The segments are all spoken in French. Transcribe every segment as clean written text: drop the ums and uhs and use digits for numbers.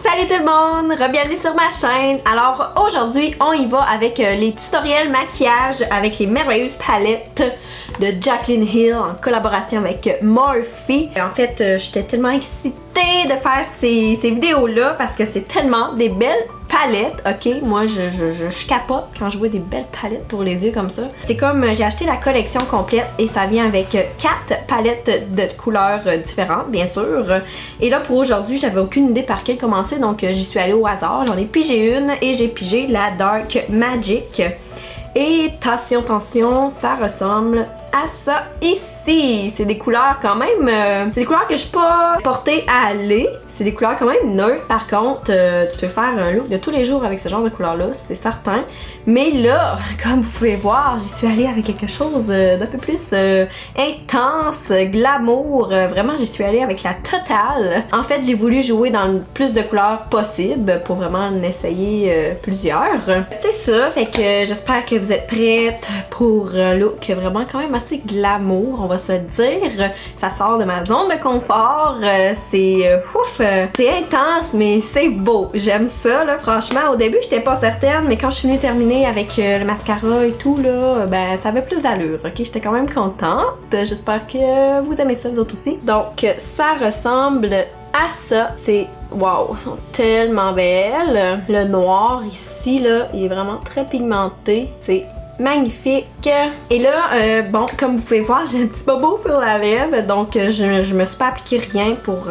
Salut tout le monde, bienvenue sur ma chaîne. Alors aujourd'hui on y va avec les tutoriels maquillage avec les merveilleuses palettes de Jaclyn Hill en collaboration avec Morphe. En fait j'étais tellement excitée de faire ces vidéos là parce que c'est tellement des belles palettes, ok? Moi je capote quand je vois des belles palettes pour les yeux comme ça. C'est comme j'ai acheté la collection complète et ça vient avec 4 palettes de couleurs différentes bien sûr. Et là pour aujourd'hui j'avais aucune idée par quelle commencer donc j'y suis allée au hasard. J'en ai pigé une et j'ai pigé la Dark Magic. Et attention, ça ressemble à ça ici. C'est des couleurs quand même, c'est des couleurs que je suis pas portée à aller. C'est des couleurs quand même neutres. Par contre, tu peux faire un look de tous les jours avec ce genre de couleurs-là, c'est certain. Mais là, comme vous pouvez voir, j'y suis allée avec quelque chose d'un peu plus intense, glamour. Vraiment, j'y suis allée avec la totale. En fait, j'ai voulu jouer dans le plus de couleurs possible pour vraiment en essayer plusieurs. C'est ça, fait que j'espère que vous êtes prêtes pour un look vraiment quand même assez glamour, on va se le dire. Ça sort de ma zone de confort, c'est ouf, c'est intense mais c'est beau. J'aime ça là, franchement. Au début j'étais pas certaine, mais quand je suis venue terminer avec le mascara et tout là, ben ça avait plus d'allure. Ok, j'étais quand même contente. J'espère que vous aimez ça vous autres aussi. Donc ça ressemble à ça. C'est wow, elles sont tellement belles. Le noir ici là, il est vraiment très pigmenté. C'est magnifique. Et là, bon, comme vous pouvez voir, j'ai un petit bobo sur la lèvre, donc je me suis pas appliqué rien pour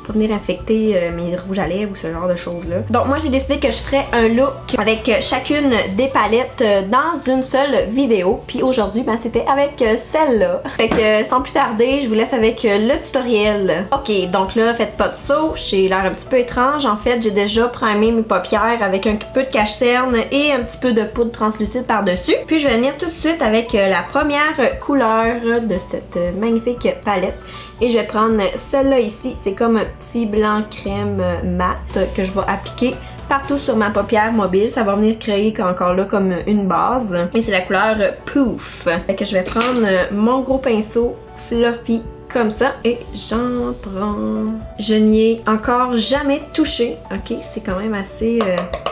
venir infecter mes rouges à lèvres ou ce genre de choses-là. Donc moi, j'ai décidé que je ferais un look avec chacune des palettes dans une seule vidéo. Puis aujourd'hui, ben, c'était avec celle-là. Fait que sans plus tarder, je vous laisse avec le tutoriel. Ok, donc là, faites pas de saut. J'ai l'air un petit peu étrange. En fait, j'ai déjà primé mes paupières avec un peu de cache-cerne et un petit peu de poudre translucide par-dessus. Puis je vais venir tout de suite avec la première couleur de cette magnifique palette. Et je vais prendre celle-là ici. C'est comme un petit blanc crème mat que je vais appliquer partout sur ma paupière mobile. Ça va venir créer encore là comme une base. Et c'est la couleur Poof. Fait que je vais prendre mon gros pinceau fluffy comme ça et j'en prends. Je n'y ai encore jamais touché. Ok, c'est quand même assez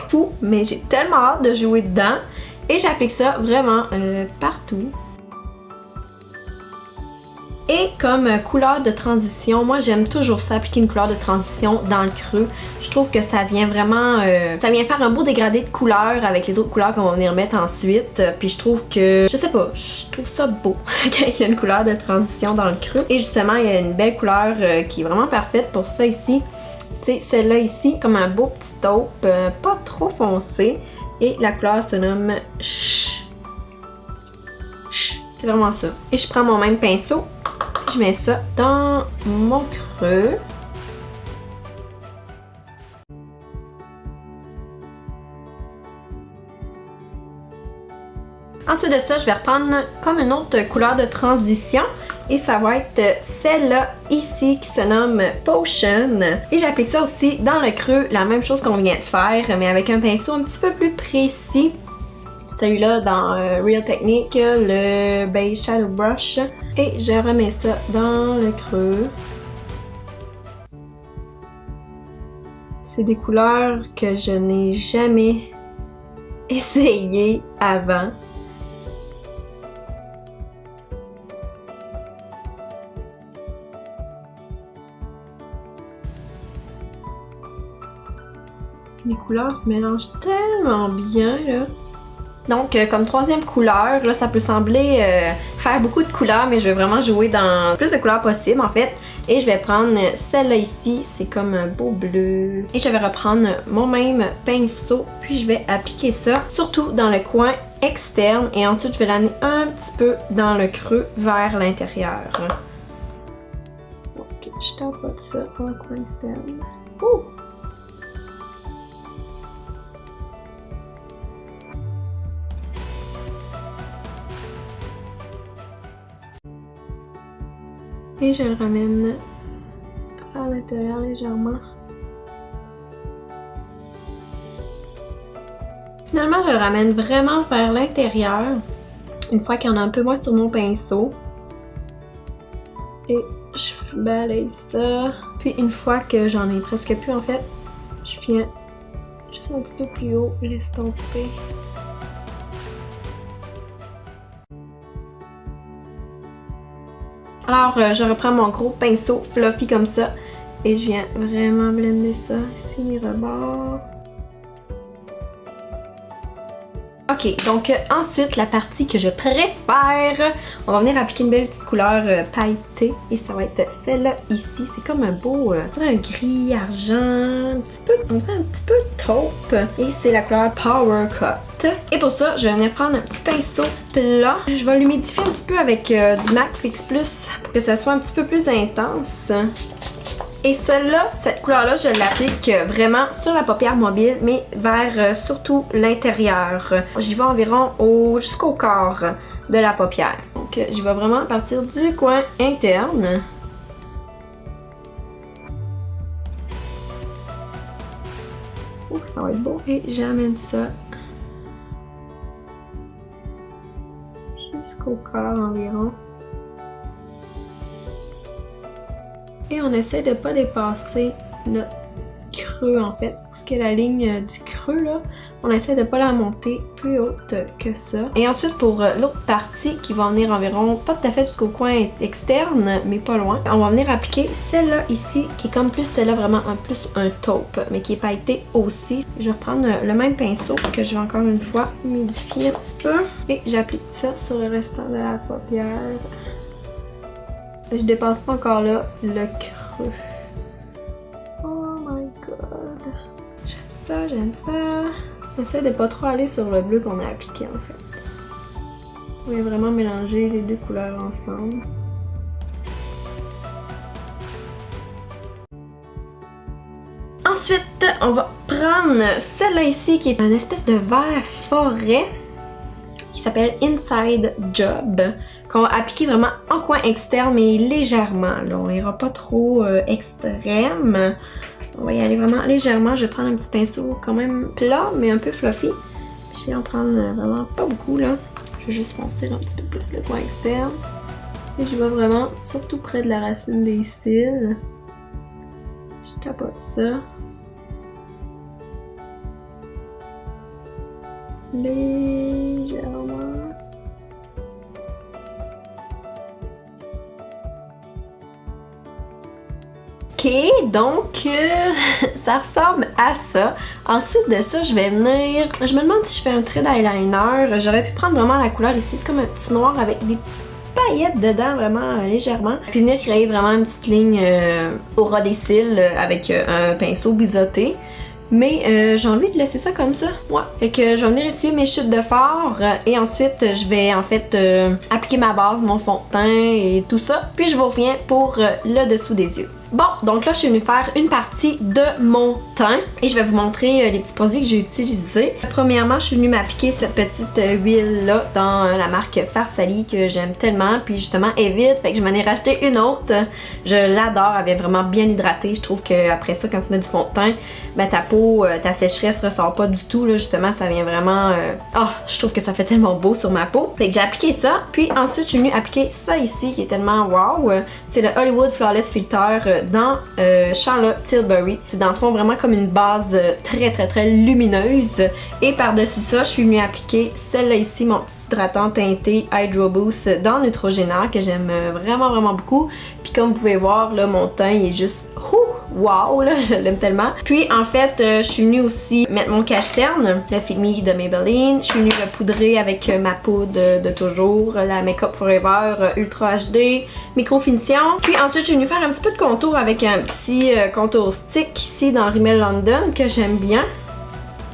fou, mais j'ai tellement hâte de jouer dedans. Et j'applique ça vraiment partout. Et comme couleur de transition, moi j'aime toujours ça, appliquer une couleur de transition dans le creux. Je trouve que ça vient vraiment, ça vient faire un beau dégradé de couleurs avec les autres couleurs qu'on va venir mettre ensuite. Puis je trouve que, je sais pas, je trouve ça beau quand il y a une couleur de transition dans le creux. Et justement, il y a une belle couleur qui est vraiment parfaite pour ça ici. C'est celle-là ici, comme un beau petit taupe, pas trop foncé. Et la couleur se nomme Shh. Shh. C'est vraiment ça. Et je prends mon même pinceau. Je mets ça dans mon creux. Ensuite de ça, je vais reprendre comme une autre couleur de transition. Et ça va être celle-là ici qui se nomme Potion. Et j'applique ça aussi dans le creux, la même chose qu'on vient de faire, mais avec un pinceau un petit peu plus précis. Celui-là dans Real Technique, le Beige Shadow Brush. Et je remets ça dans le creux. C'est des couleurs que je n'ai jamais essayé avant. Les couleurs se mélangent tellement bien là. Donc comme troisième couleur, là ça peut sembler faire beaucoup de couleurs, mais je vais vraiment jouer dans le plus de couleurs possible en fait. Et je vais prendre celle-là ici, c'est comme un beau bleu. Et je vais reprendre mon même pinceau, puis je vais appliquer ça, surtout dans le coin externe. Et ensuite je vais l'amener un petit peu dans le creux vers l'intérieur. Ok, je tapote ça dans le coin externe. Ouh! Et je le ramène vers l'intérieur légèrement. Finalement, je le ramène vraiment vers l'intérieur. Une fois qu'il y en a un peu moins sur mon pinceau. Et je balaye ça. Puis une fois que j'en ai presque plus en fait, Je viens juste un petit peu plus haut, l'estomper. Alors, je reprends mon gros pinceau fluffy comme ça et je viens vraiment blender ça. Ici, mes rebords. Ok, donc ensuite, la partie que je préfère, on va venir appliquer une belle petite couleur pailletée et ça va être celle-là ici. C'est comme un beau, un gris argent, on dirait un petit peu taupe et c'est la couleur Power Cut. Et pour ça, je vais venir prendre un petit pinceau plat. Je vais l'humidifier un petit peu avec du MAC Fix Plus pour que ça soit un petit peu plus intense. Et celle-là, cette couleur-là, je l'applique vraiment sur la paupière mobile, mais vers surtout l'intérieur. J'y vais environ jusqu'au corps de la paupière. Donc, j'y vais vraiment à partir du coin interne. Ouh, ça va être beau. Et j'amène ça jusqu'au corps environ. Et on essaie de pas dépasser notre creux en fait, parce que la ligne du creux là, on essaie de pas la monter plus haute que ça. Et ensuite pour l'autre partie qui va venir environ, pas tout à fait jusqu'au coin externe, mais pas loin, on va venir appliquer celle-là ici, qui est comme plus celle-là vraiment plus un taupe, mais qui est pailletée aussi. Je vais reprendre le même pinceau que je vais encore une fois humidifier un petit peu. Et j'applique ça sur le restant de la paupière. Je dépasse pas encore là le creux. Oh my god. J'aime ça. J'essaie de pas trop aller sur le bleu qu'on a appliqué en fait. On va vraiment mélanger les deux couleurs ensemble. Ensuite, on va prendre celle-là ici qui est une espèce de vert forêt qui s'appelle Inside Job, qu'on va appliquer vraiment en coin externe mais légèrement. Là, on ira pas trop extrême. On va y aller vraiment légèrement. Je vais prendre un petit pinceau quand même plat mais un peu fluffy. Je vais en prendre vraiment pas beaucoup là. Je vais juste foncer un petit peu plus le coin externe. Et je vais vraiment surtout près de la racine des cils. Je tapote ça. Légèrement. Ok, donc ça ressemble à ça. Ensuite de ça, je vais venir... Je me demande si je fais un trait d'eyeliner. J'aurais pu prendre vraiment la couleur ici. C'est comme un petit noir avec des petites paillettes dedans, vraiment légèrement. Puis venir créer vraiment une petite ligne au ras des cils avec un pinceau biseauté. Mais j'ai envie de laisser ça comme ça. Ouais. Fait que je vais venir essuyer mes chutes de fard et ensuite je vais en fait appliquer ma base, mon fond de teint et tout ça. Puis je vous reviens pour le dessous des yeux. Bon, donc là je suis venue faire une partie de mon teint et je vais vous montrer les petits produits que j'ai utilisés. Premièrement, je suis venue m'appliquer cette petite huile là dans la marque Farsali que j'aime tellement, puis justement elle est vide, fait que je m'en ai racheté une autre. Je l'adore, elle est vraiment bien hydratée. Je trouve qu'après ça, quand tu mets du fond de teint, ben ta peau, ta sécheresse ressort pas du tout là, justement ça vient vraiment... je trouve que ça fait tellement beau sur ma peau. Fait que j'ai appliqué ça, puis ensuite je suis venue appliquer ça ici qui est tellement wow. C'est le Hollywood Flawless Filter dans Charlotte Tilbury. C'est dans le fond vraiment comme une base très lumineuse. Et par-dessus ça, je suis venue appliquer celle-là ici, mon petit hydratant teinté Hydro Boost dans Neutrogena que j'aime vraiment beaucoup. Puis comme vous pouvez voir, là, mon teint il est juste wow, là, je l'aime tellement. Puis en fait, je suis venue aussi mettre mon cache-cerne, le Fit Me de Maybelline. Je suis venue le poudrer avec ma poudre de toujours, la Makeup Forever Ultra HD Micro Finition. Puis ensuite, je suis venue faire un petit peu de contour avec un petit contour stick ici dans Rimmel London que j'aime bien.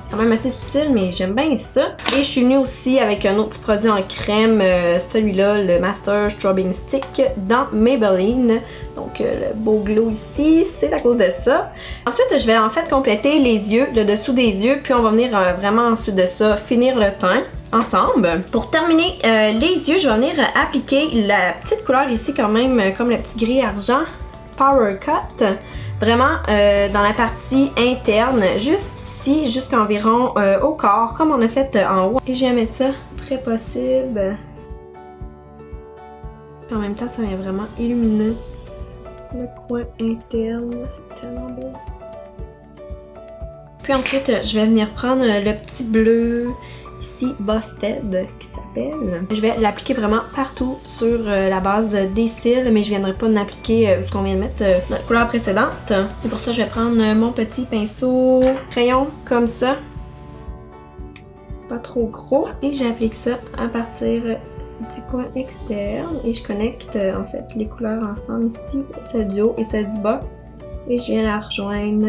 Quand même assez subtil, mais j'aime bien ça. Et je suis venue aussi avec un autre petit produit en crème, celui-là, le Master Strobing Stick dans Maybelline. Donc le beau glow ici, c'est à cause de ça. Ensuite, je vais en fait compléter les yeux, le dessous des yeux, puis on va venir vraiment ensuite de ça finir le teint ensemble. Pour terminer les yeux, je vais venir appliquer la petite couleur ici quand même, comme le petit gris argent Power Cut. Vraiment dans la partie interne, juste ici, jusqu'environ au corps, comme on a fait en haut. Et je viens mettre ça près possible. En même temps, ça vient vraiment illuminer le coin interne. C'est tellement beau. Puis ensuite, je vais venir prendre le petit bleu ici, Busted, qui s'appelle. Je vais l'appliquer vraiment partout sur la base des cils, mais je viendrai pas l'appliquer ce qu'on vient de mettre dans la couleur précédente. Et pour ça, je vais prendre mon petit pinceau crayon comme ça. Pas trop gros. Et j'applique ça à partir du coin externe. Et je connecte en fait les couleurs ensemble ici, celle du haut et celle du bas. Et je viens la rejoindre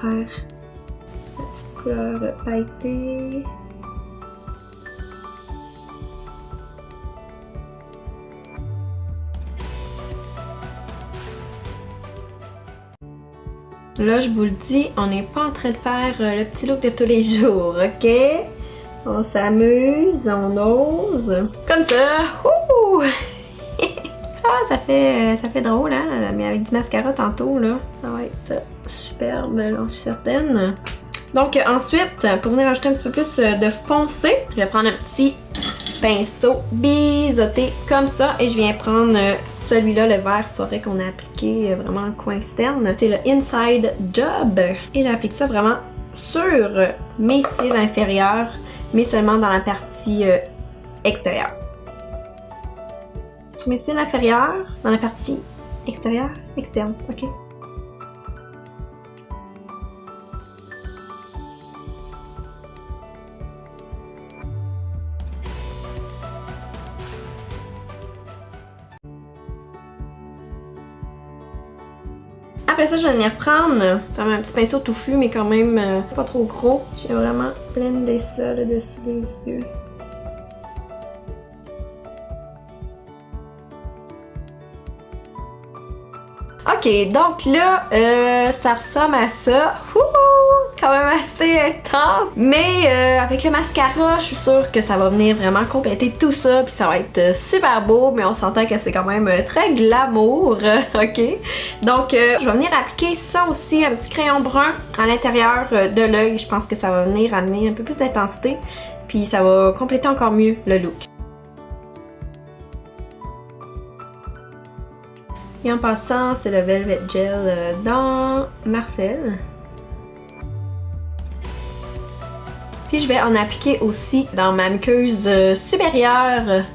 vers la petite couleur pailletée. Là, je vous le dis, on n'est pas en train de faire le petit look de tous les jours, ok? On s'amuse, on ose. Comme ça! Ouh! Ah, ça fait drôle, hein? Mais avec du mascara tantôt, là, ça va être superbe, j'en suis certaine. Donc ensuite, pour venir ajouter un petit peu plus de foncé, je vais prendre un petit pinceau biseauté comme ça et je viens prendre celui-là, le vert forêt qu'on a appliqué vraiment au coin externe. C'est le Inside Job et j'applique ça vraiment sur mes cils inférieurs, mais seulement dans la partie extérieure. Sur mes cils inférieurs, dans la partie extérieure, externe, ok? Après ça, je vais venir prendre un petit pinceau touffu, mais quand même pas trop gros. Je vais vraiment blender ça le dessus des yeux. Ok, donc là, ça ressemble à ça. C'est quand même assez intense. Mais avec le mascara, je suis sûre que ça va venir vraiment compléter tout ça. Puis ça va être super beau, mais on s'entend que c'est quand même très glamour. Ok? Donc, je vais venir appliquer ça aussi, un petit crayon brun à l'intérieur de l'œil. Je pense que ça va venir amener un peu plus d'intensité. Puis ça va compléter encore mieux le look. Et en passant, c'est le Velvet Gel dans Marcel. Puis je vais en appliquer aussi dans ma muqueuse supérieure.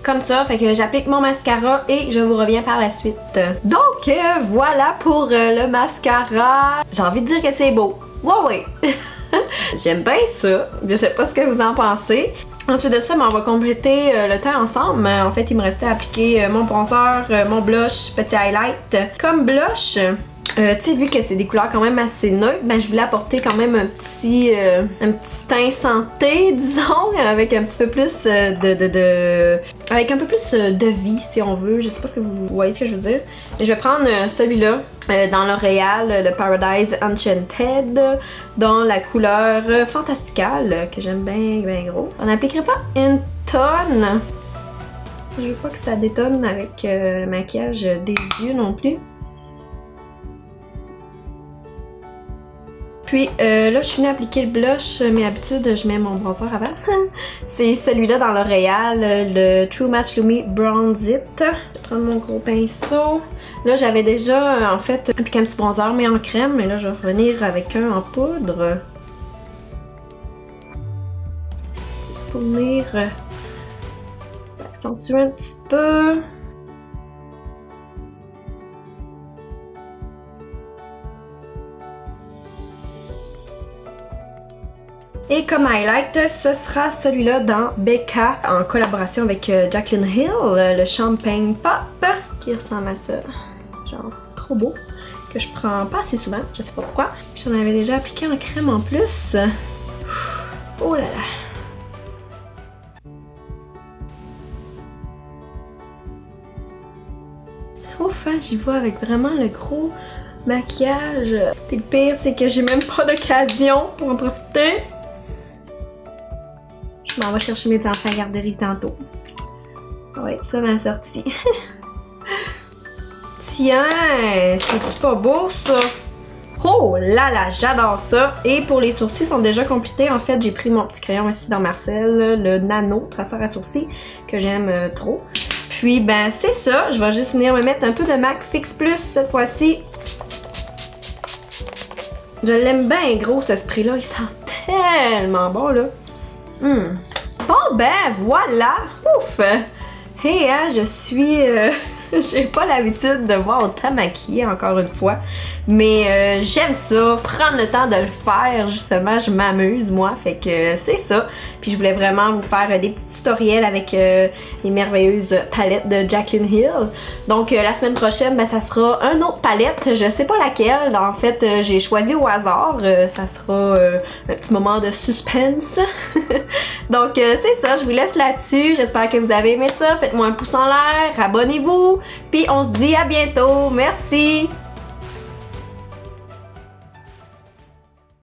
Comme ça, fait que j'applique mon mascara et je vous reviens par la suite. Donc voilà pour le mascara. J'ai envie de dire que c'est beau. Ouais. J'aime bien ça. Je sais pas ce que vous en pensez. Ensuite de ça, on va compléter le teint ensemble. En fait, il me restait à appliquer mon bronzer, mon blush, petit highlight. Comme blush, tu sais, vu que c'est des couleurs quand même assez neutres, ben je voulais apporter quand même un petit teint santé, disons, avec un petit peu plus avec un peu plus de vie, si on veut. Je sais pas ce que vous voyez ce que je veux dire. Et je vais prendre celui-là dans L'Oréal, le Paradise Enchanted, dans la couleur Fantastical, que j'aime bien gros. On n'appliquerait pas une tonne. Je veux pas que ça détonne avec le maquillage des yeux non plus. Puis là, je suis venue appliquer le blush, mais d'habitude, je mets mon bronzer avant. C'est celui-là dans L'Oréal, le True Match Lumi Bronze It. Je vais prendre mon gros pinceau. Là, j'avais déjà, en fait, appliqué un petit bronzer, mais en crème. Mais là, je vais revenir avec un en poudre. Juste pour venir accentuer un petit peu. Et comme highlight, ce sera celui-là dans Becca en collaboration avec Jaclyn Hill, le Champagne Pop, qui ressemble à ça. Genre trop beau, que je prends pas assez souvent, je sais pas pourquoi. Puis j'en avais déjà appliqué en crème en plus. Oh là là! Ouf, hein, j'y vois avec vraiment le gros maquillage. Puis le pire, c'est que j'ai même pas d'occasion pour en profiter. Je m'en vais chercher mes enfants à la garderie tantôt. Ça va être ça ma sortie. Tiens, c'est-tu pas beau ça? Oh là là, j'adore ça! Et pour les sourcils, ils sont déjà complétés. En fait, j'ai pris mon petit crayon ici dans Marcel, le Nano traceur à sourcils, que j'aime trop. Puis ben c'est ça, je vais juste venir me mettre un peu de MAC Fix Plus cette fois-ci. Je l'aime bien gros ce spray-là, il sent tellement bon là. Bon ben voilà, ouf! Hey hein, je suis... j'ai pas l'habitude de voir autant maquillée encore une fois, mais j'aime ça, prendre le temps de le faire justement, je m'amuse moi, fait que c'est ça. Puis je voulais vraiment vous faire des petits tutoriels avec les merveilleuses palettes de Jaclyn Hill. Donc la semaine prochaine, ben, ça sera une autre palette, je sais pas laquelle, en fait j'ai choisi au hasard, ça sera un petit moment de suspense. Donc c'est ça, je vous laisse là-dessus, j'espère que vous avez aimé ça, faites-moi un pouce en l'air, abonnez-vous, puis on se dit à bientôt, merci!